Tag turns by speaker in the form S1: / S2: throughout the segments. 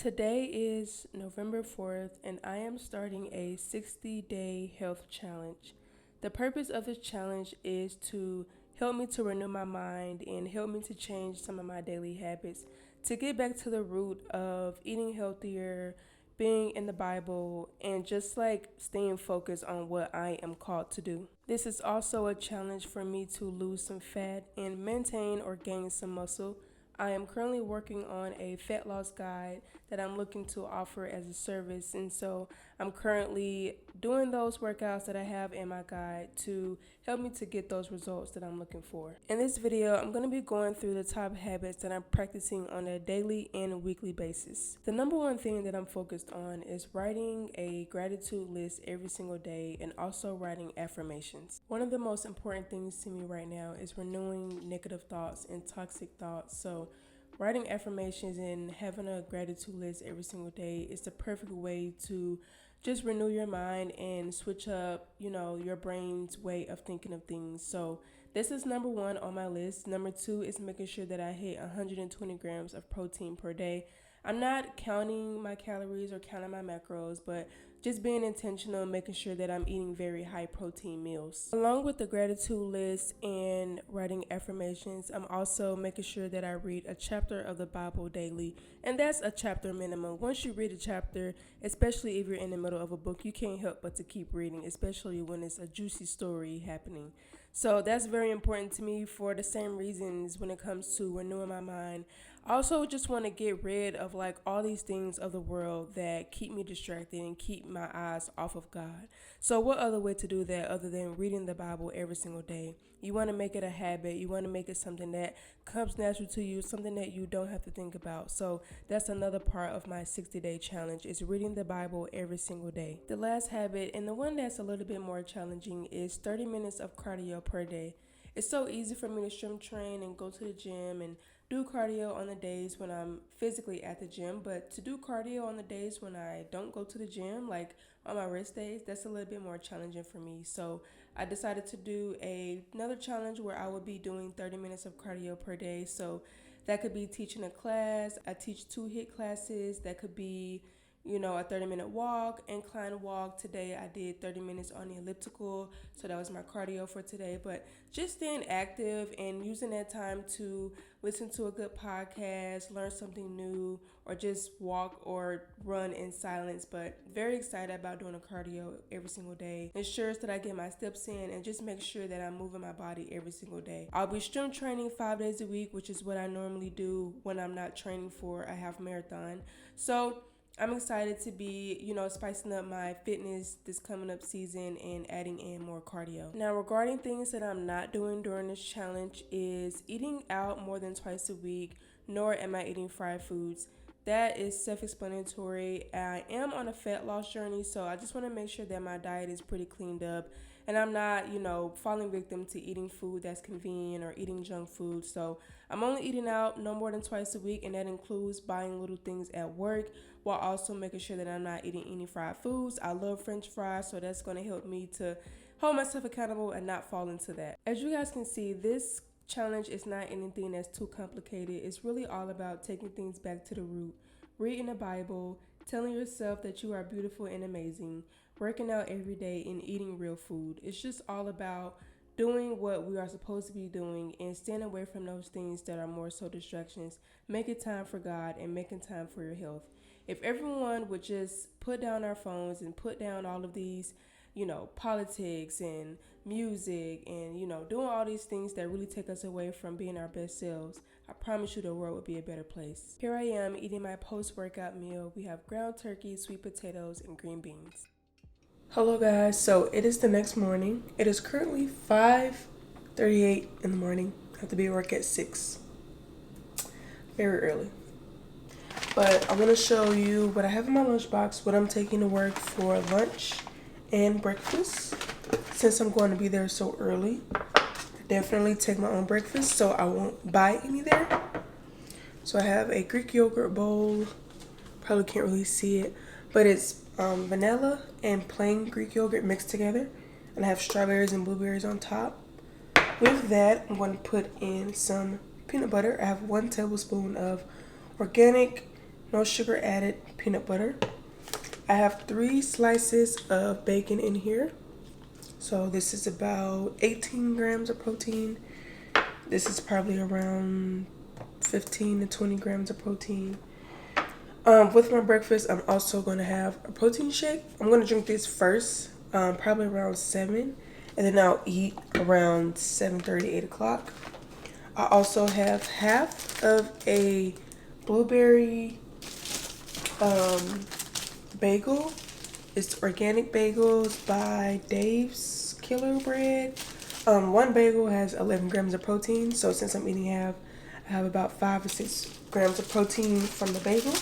S1: Today is November 4th, and I am starting a 60-day health challenge. The purpose of this challenge is to help me to renew my mind and help me to change some of my daily habits, to get back to the root of eating healthier, being in the Bible, and just like staying focused on what I am called to do. This is also a challenge for me to lose some fat and maintain or gain some muscle. I am currently working on a fat loss guide that I'm looking to offer as a service, and so I'm currently doing those workouts that I have in my guide to help me to get those results that I'm looking for. In this video, I'm going to be going through the top habits that I'm practicing on a daily and weekly basis. The number one thing that I'm focused on is writing a gratitude list every single day and also writing affirmations. One of the most important things to me right now is renewing negative thoughts and toxic thoughts. So writing affirmations and having a gratitude list every single day is the perfect way to just renew your mind and switch up, your brain's way of thinking of things. So this is number one on my list. Number two is making sure that I hit 120 grams of protein per day. I'm not counting my calories or counting my macros, but just being intentional, making sure that I'm eating very high protein meals. Along with the gratitude list and writing affirmations, I'm also making sure that I read a chapter of the Bible daily, and that's a chapter minimum. Once you read a chapter, especially if you're in the middle of a book, you can't help but to keep reading, especially when it's a juicy story happening. So that's very important to me for the same reasons when it comes to renewing my mind. I also just want to get rid of all these things of the world that keep me distracted and keep my eyes off of God. So what other way to do that other than reading the Bible every single day? You want to make it a habit. You want to make it something that comes natural to you, something that you don't have to think about. So that's another part of my 60-day challenge is reading the Bible every single day. The last habit, and the one that's a little bit more challenging, is 30 minutes of cardio per day. It's so easy for me to strength train and go to the gym and do cardio on the days when I'm physically at the gym, but to do cardio on the days when I don't go to the gym, like on my rest days, that's a little bit more challenging for me. So I decided to do another challenge where I would be doing 30 minutes of cardio per day. So that could be teaching a class. I teach 2 HIIT classes. That could be a 30-minute walk, incline walk. Today I did 30 minutes on the elliptical, so that was my cardio for today. But just staying active and using that time to listen to a good podcast, learn something new, or just walk or run in silence. But very excited about doing a cardio every single day. Ensures that I get my steps in and just make sure that I'm moving my body every single day. I'll be strength training 5 days a week, which is what I normally do when I'm not training for a half marathon. So I'm excited to be, spicing up my fitness this coming up season and adding in more cardio. Now, regarding things that I'm not doing during this challenge is eating out more than twice a week, nor am I eating fried foods. That is self-explanatory. I am on a fat loss journey, so I just want to make sure that my diet is pretty cleaned up and I'm not, falling victim to eating food that's convenient or eating junk food. So I'm only eating out no more than twice a week, and that includes buying little things at work while also making sure that I'm not eating any fried foods. I love French fries, so that's going to help me to hold myself accountable and not fall into that. As you guys can see, this challenge is not anything that's too complicated. It's really all about taking things back to the root, reading the Bible, telling yourself that you are beautiful and amazing, working out every day, and eating real food. It's just all about doing what we are supposed to be doing and staying away from those things that are more so distractions, making time for God and making time for your health. If everyone would just put down our phones and put down all of these, politics and music and, doing all these things that really take us away from being our best selves, I promise you the world would be a better place. Here I am eating my post-workout meal. We have ground turkey, sweet potatoes, and green beans. Hello guys, so it is the next morning. It is currently 5:38 in the morning. I have to be at work at 6. Very early. But I want to show you what I have in my lunchbox, what I'm taking to work for lunch and breakfast. Since I'm going to be there so early, I definitely take my own breakfast, so I won't buy any there. So I have a Greek yogurt bowl. Probably can't really see it, but it's vanilla and plain Greek yogurt mixed together, and I have strawberries and blueberries on top. With that, I'm going to put in some peanut butter. I have 1 tablespoon of organic no sugar added peanut butter. I have 3 slices of bacon in here. So this is about 18 grams of protein. This is probably around 15 to 20 grams of protein. With my breakfast, I'm also going to have a protein shake. I'm going to drink this first, probably around 7. And then I'll eat around 7:30, 8 o'clock. I also have half of a blueberry bagel. It's organic bagels by Dave's Killer Bread. One bagel has 11 grams of protein. So since I'm eating half, I have about 5 or 6 grams of protein from the bagel.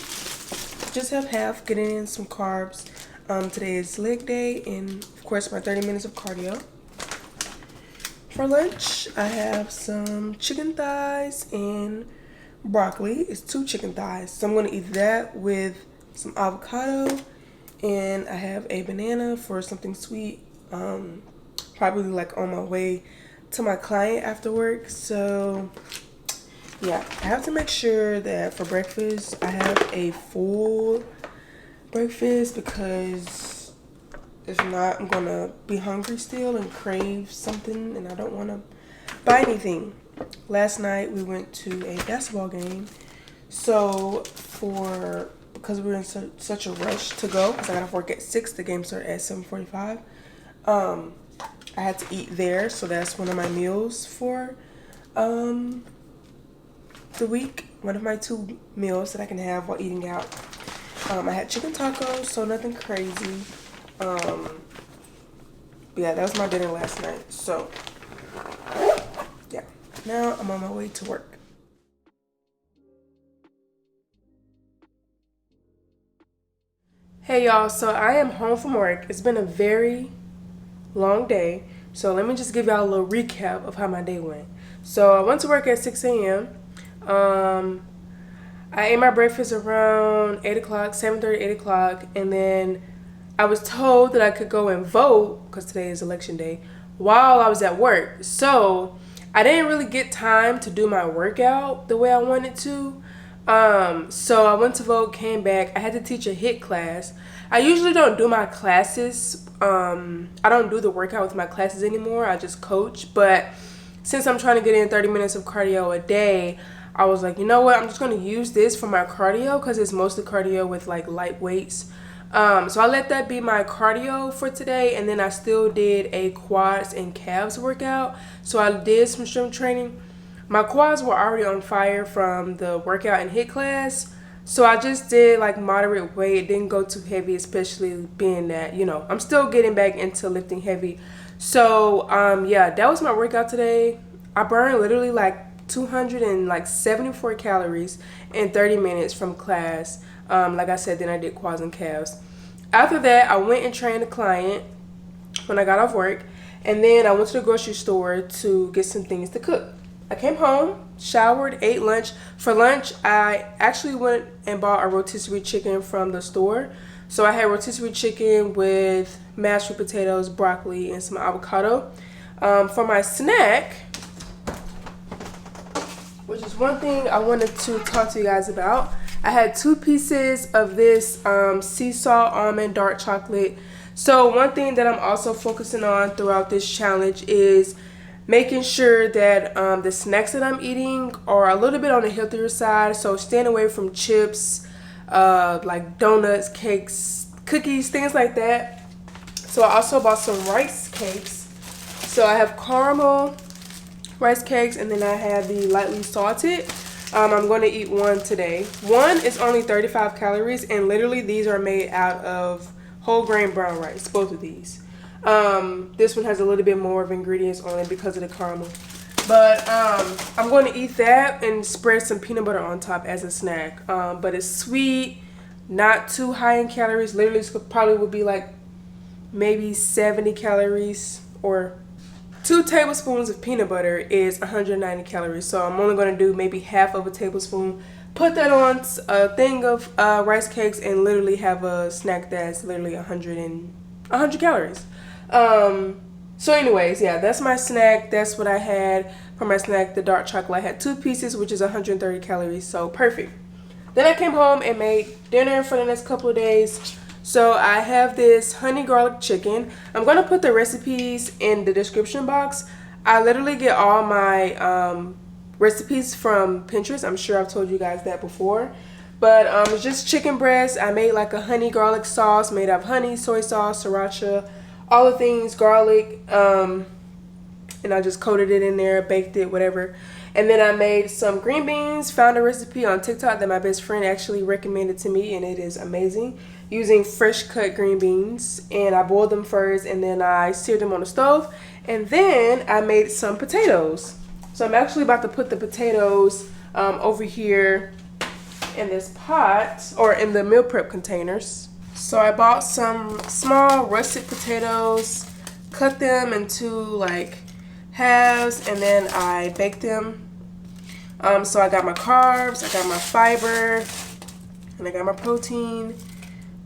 S1: Just have half, getting in some carbs. Today is leg day and of course my 30 minutes of cardio. For lunch, I have some chicken thighs and broccoli. It's 2 chicken thighs. So I'm going to eat that with some avocado. And I have a banana for something sweet. Probably like on my way to my client after work. So yeah, I have to make sure that for breakfast, I have a full breakfast because if not, I'm gonna be hungry still and crave something and I don't wanna buy anything. Last night we went to a basketball game. So because we were in such a rush to go, because I got off work at 6, the game started at 7:45. I had to eat there, so that's one of my meals for the week. One of my 2 meals that I can have while eating out. I had chicken tacos, so nothing crazy. But yeah, that was my dinner last night. So yeah, now I'm on my way to work. Hey y'all, so I am home from work. It's been a very long day. So let me just give y'all a little recap of how my day went. So I went to work at 6 a.m. I ate my breakfast around 8 o'clock, 7:30, 8 o'clock. And then I was told that I could go and vote, because today is election day, while I was at work. So I didn't really get time to do my workout the way I wanted to. So I went to vote, came back. I had to teach a HIIT class. I usually don't do my classes. I don't do the workout with my classes anymore. I just coach. But since I'm trying to get in 30 minutes of cardio a day, I was like, you know what? I'm just going to use this for my cardio because it's mostly cardio with like light weights. So I let that be my cardio for today. And then I still did a quads and calves workout. So I did some strength training. My quads were already on fire from the workout and HIIT class. So I just did like moderate weight. It didn't go too heavy, especially being that, you know, I'm still getting back into lifting heavy. So yeah, that was my workout today. I burned literally like 274 calories in 30 minutes from class. Like I said, then I did quads and calves. After that, I went and trained a client when I got off work. And then I went to the grocery store to get some things to cook. I came home, showered, ate lunch. For lunch, I actually went and bought a rotisserie chicken from the store. So I had rotisserie chicken with mashed sweet potatoes, broccoli, and some avocado. For my snack, which is one thing I wanted to talk to you guys about, I had 2 pieces of this sea salt almond dark chocolate. So one thing that I'm also focusing on throughout this challenge is making sure that the snacks that I'm eating are a little bit on the healthier side. So staying away from chips, like donuts, cakes, cookies, things like that. So I also bought some rice cakes. So I have caramel rice cakes, and then I have the lightly salted. I'm going to eat one today. One is only 35 calories, and literally these are made out of whole grain brown rice, both of these. This one has a little bit more of ingredients on it because of the caramel. But I'm going to eat that and spread some peanut butter on top as a snack. But it's sweet, not too high in calories. Literally, it probably would be like maybe 70 calories, or 2 tablespoons of peanut butter is 190 calories. So I'm only going to do maybe half of a tablespoon. Put that on a thing of rice cakes and literally have a snack that's literally 100 calories. So anyways, yeah, that's my snack. That's what I had for my snack, the dark chocolate. I had 2 pieces, which is 130 calories, so perfect. Then I came home and made dinner for the next couple of days. So I have this honey garlic chicken. I'm going to put the recipes in the description box. I literally get all my recipes from Pinterest. I'm sure I've told you guys that before. But it's just chicken breast. I made like a honey garlic sauce made of honey, soy sauce, sriracha, all the things, garlic. And I just coated it in there, baked it, whatever. And then I made some green beans, found a recipe on TikTok that my best friend actually recommended to me, and it is amazing, using fresh cut green beans. And I boiled them first, and then I seared them on the stove. And then I made some potatoes. So I'm actually about to put the potatoes over here in this pot, or in the meal prep containers. So I bought some small russet potatoes, cut them into like halves, and then I baked them. So I got my carbs, I got my fiber, and I got my protein.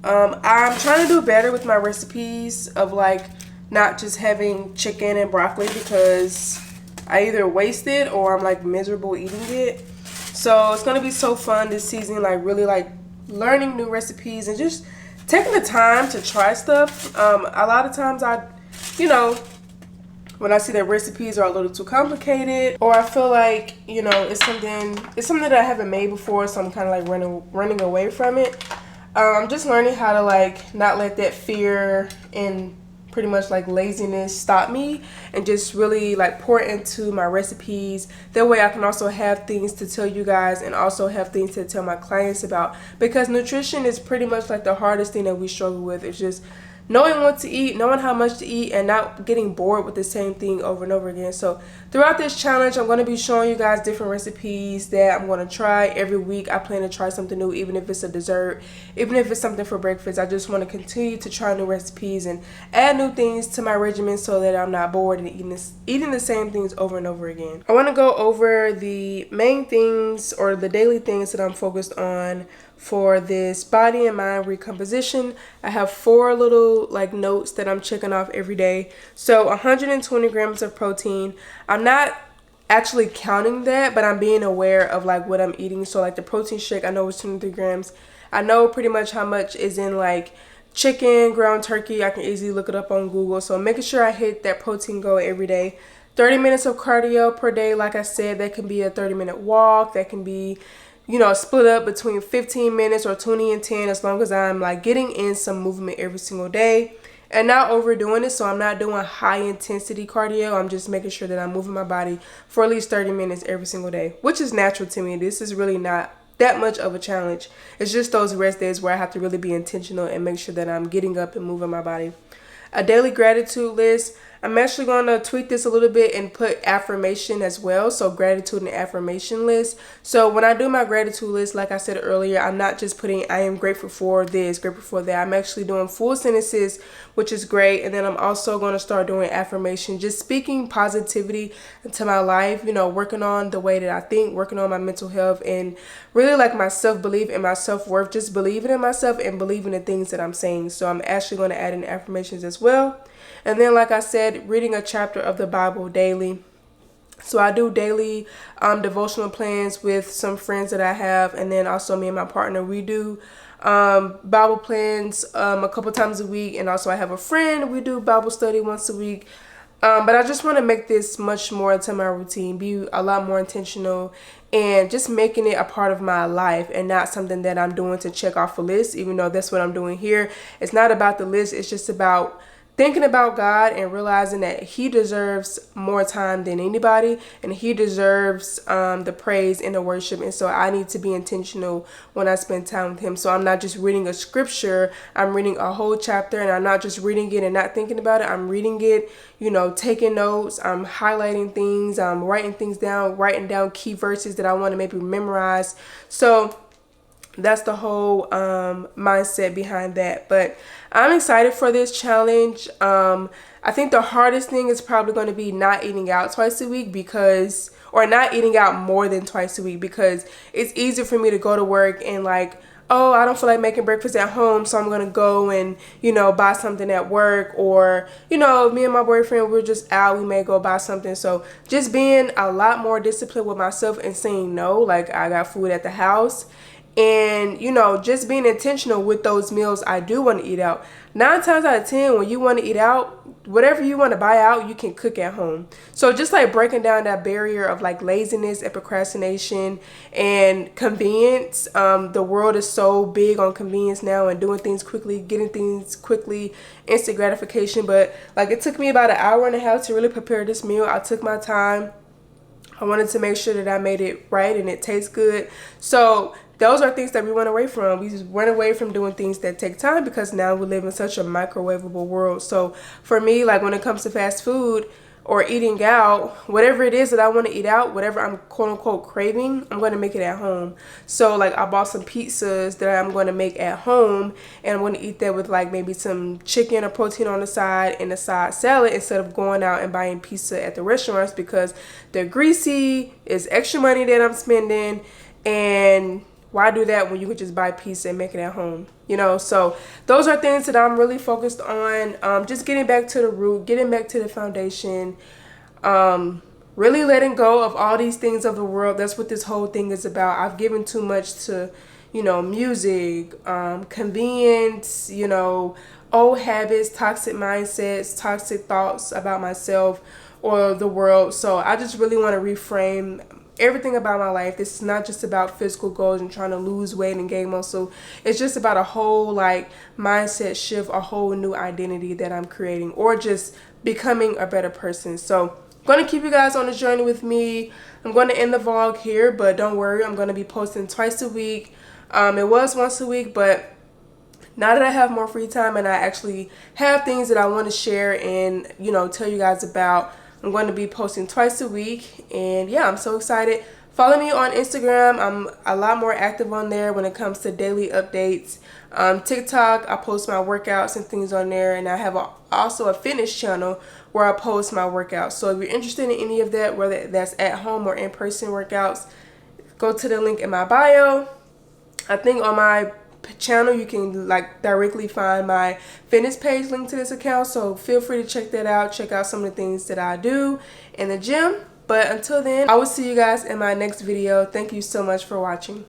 S1: I'm trying to do better with my recipes of like not just having chicken and broccoli, because I either waste it or I'm like miserable eating it. So it's gonna be so fun this season, like really like learning new recipes and just taking the time to try stuff. A lot of times when I see that recipes are a little too complicated, or I feel like, it's something that I haven't made before, so I'm kind of like running away from it. I'm just learning how to like not let that fear and pretty much like laziness stop me, and just really like pour into my recipes. That way I can also have things to tell you guys and also have things to tell my clients about, because nutrition is pretty much like the hardest thing that we struggle with. It's just knowing what to eat, knowing how much to eat, and not getting bored with the same thing over and over again. So throughout this challenge, I'm going to be showing you guys different recipes that I'm going to try every week. I plan to try something new, even if it's a dessert, even if it's something for breakfast. I just want to continue to try new recipes and add new things to my regimen so that I'm not bored and eating the same things over and over again. I want to go over the main things, or the daily things that I'm focused on for this body and mind recomposition. I have 4 little like notes that I'm checking off every day. So 120 grams of protein. I'm not actually counting that, but I'm being aware of like what I'm eating. So like the protein shake, I know it's 23 grams. I know pretty much how much is in like chicken, ground turkey. I can easily look it up on Google. So making sure I hit that protein goal every day. 30 minutes of cardio per day. Like I said, that can be a 30-minute walk. That can be split up between 15 minutes or 20 and 10, as long as I'm like getting in some movement every single day and not overdoing it. So I'm not doing high intensity cardio. I'm just making sure that I'm moving my body for at least 30 minutes every single day, which is natural to me. This is really not that much of a challenge. It's just those rest days where I have to really be intentional and make sure that I'm getting up and moving my body. A daily gratitude list. I'm actually going to tweak this a little bit and put affirmation as well. So gratitude and affirmation list. So when I do my gratitude list, like I said earlier, I'm not just putting I am grateful for this, grateful for that. I'm actually doing full sentences, which is great. And then I'm also going to start doing affirmation, just speaking positivity into my life, working on the way that I think, working on my mental health, and really like my self-belief and my self-worth, just believing in myself and believing the things that I'm saying. So I'm actually going to add in affirmations as well. And then, like I said, reading a chapter of the Bible daily. So I do daily devotional plans with some friends that I have. And then also me and my partner, we do Bible plans a couple times a week. And also I have a friend, we do Bible study once a week. But I just want to make this much more into my routine, be a lot more intentional, and just making it a part of my life and not something that I'm doing to check off a list, even though that's what I'm doing here. It's not about the list. It's just about thinking about God and realizing that He deserves more time than anybody, and He deserves the praise and the worship. And so I need to be intentional when I spend time with Him. So I'm not just reading a scripture, I'm reading a whole chapter, and I'm not just reading it and not thinking about it. I'm reading it, taking notes, I'm highlighting things, I'm writing things down, writing down key verses that I want to maybe memorize. So that's the whole mindset behind that. But I'm excited for this challenge. I think the hardest thing is probably going to be not eating out twice a week, or not eating out more than twice a week, because it's easier for me to go to work and like, oh, I don't feel like making breakfast at home, so I'm going to go and, buy something at work. Or, me and my boyfriend, we're just out, we may go buy something. So just being a lot more disciplined with myself and saying no, like I got food at the house. and you know, just being intentional with those meals I do want to eat out. 9 times out of 10, when you want to eat out, whatever you want to buy out, you can cook at home. So just like breaking down that barrier of like laziness and procrastination and convenience. The world is so big on convenience now and doing things quickly, getting things quickly, instant gratification. But like, it took me about an hour and a half to really prepare this meal. I took my time. I wanted to make sure that I made it right and it tastes good. So those are things that we run away from. We just run away from doing things that take time because now we live in such a microwavable world. So for me, like when it comes to fast food or eating out, whatever it is that I want to eat out, whatever I'm quote unquote craving, I'm going to make it at home. So like I bought some pizzas that I'm going to make at home, and I'm going to eat that with like maybe some chicken or protein on the side and a side salad instead of going out and buying pizza at the restaurants because they're greasy, it's extra money that I'm spending, and why do that when you could just buy pizza and make it at home? You know, so those are things that I'm really focused on. Just getting back to the root, getting back to the foundation, really letting go of all these things of the world. That's what this whole thing is about. I've given too much to, you know, music, convenience, you know, old habits, toxic mindsets, toxic thoughts about myself or the world. So I just really want to reframe everything about my life. This is not just about physical goals and trying to lose weight and gain muscle. It's just about a whole like mindset shift, a whole new identity that I'm creating, or just becoming a better person. So I'm going to keep you guys on the journey with me. I'm going to end the vlog here, but don't worry, I'm going to be posting twice a week. It was once a week, but now that I have more free time and I actually have things that I want to share and, you know, tell you guys about, I'm going to be posting twice a week, and yeah, I'm so excited. Follow me on Instagram. I'm a lot more active on there when it comes to daily updates. TikTok, I post my workouts and things on there, and I have also a fitness channel where I post my workouts. So if you're interested in any of that, whether that's at home or in-person workouts, go to the link in my bio. I think on my channel you can like directly find my fitness page linked to this account, so feel free to check that out. Check out some of the things that I do in the gym. But until then, I will see you guys in my next video. Thank you so much for watching.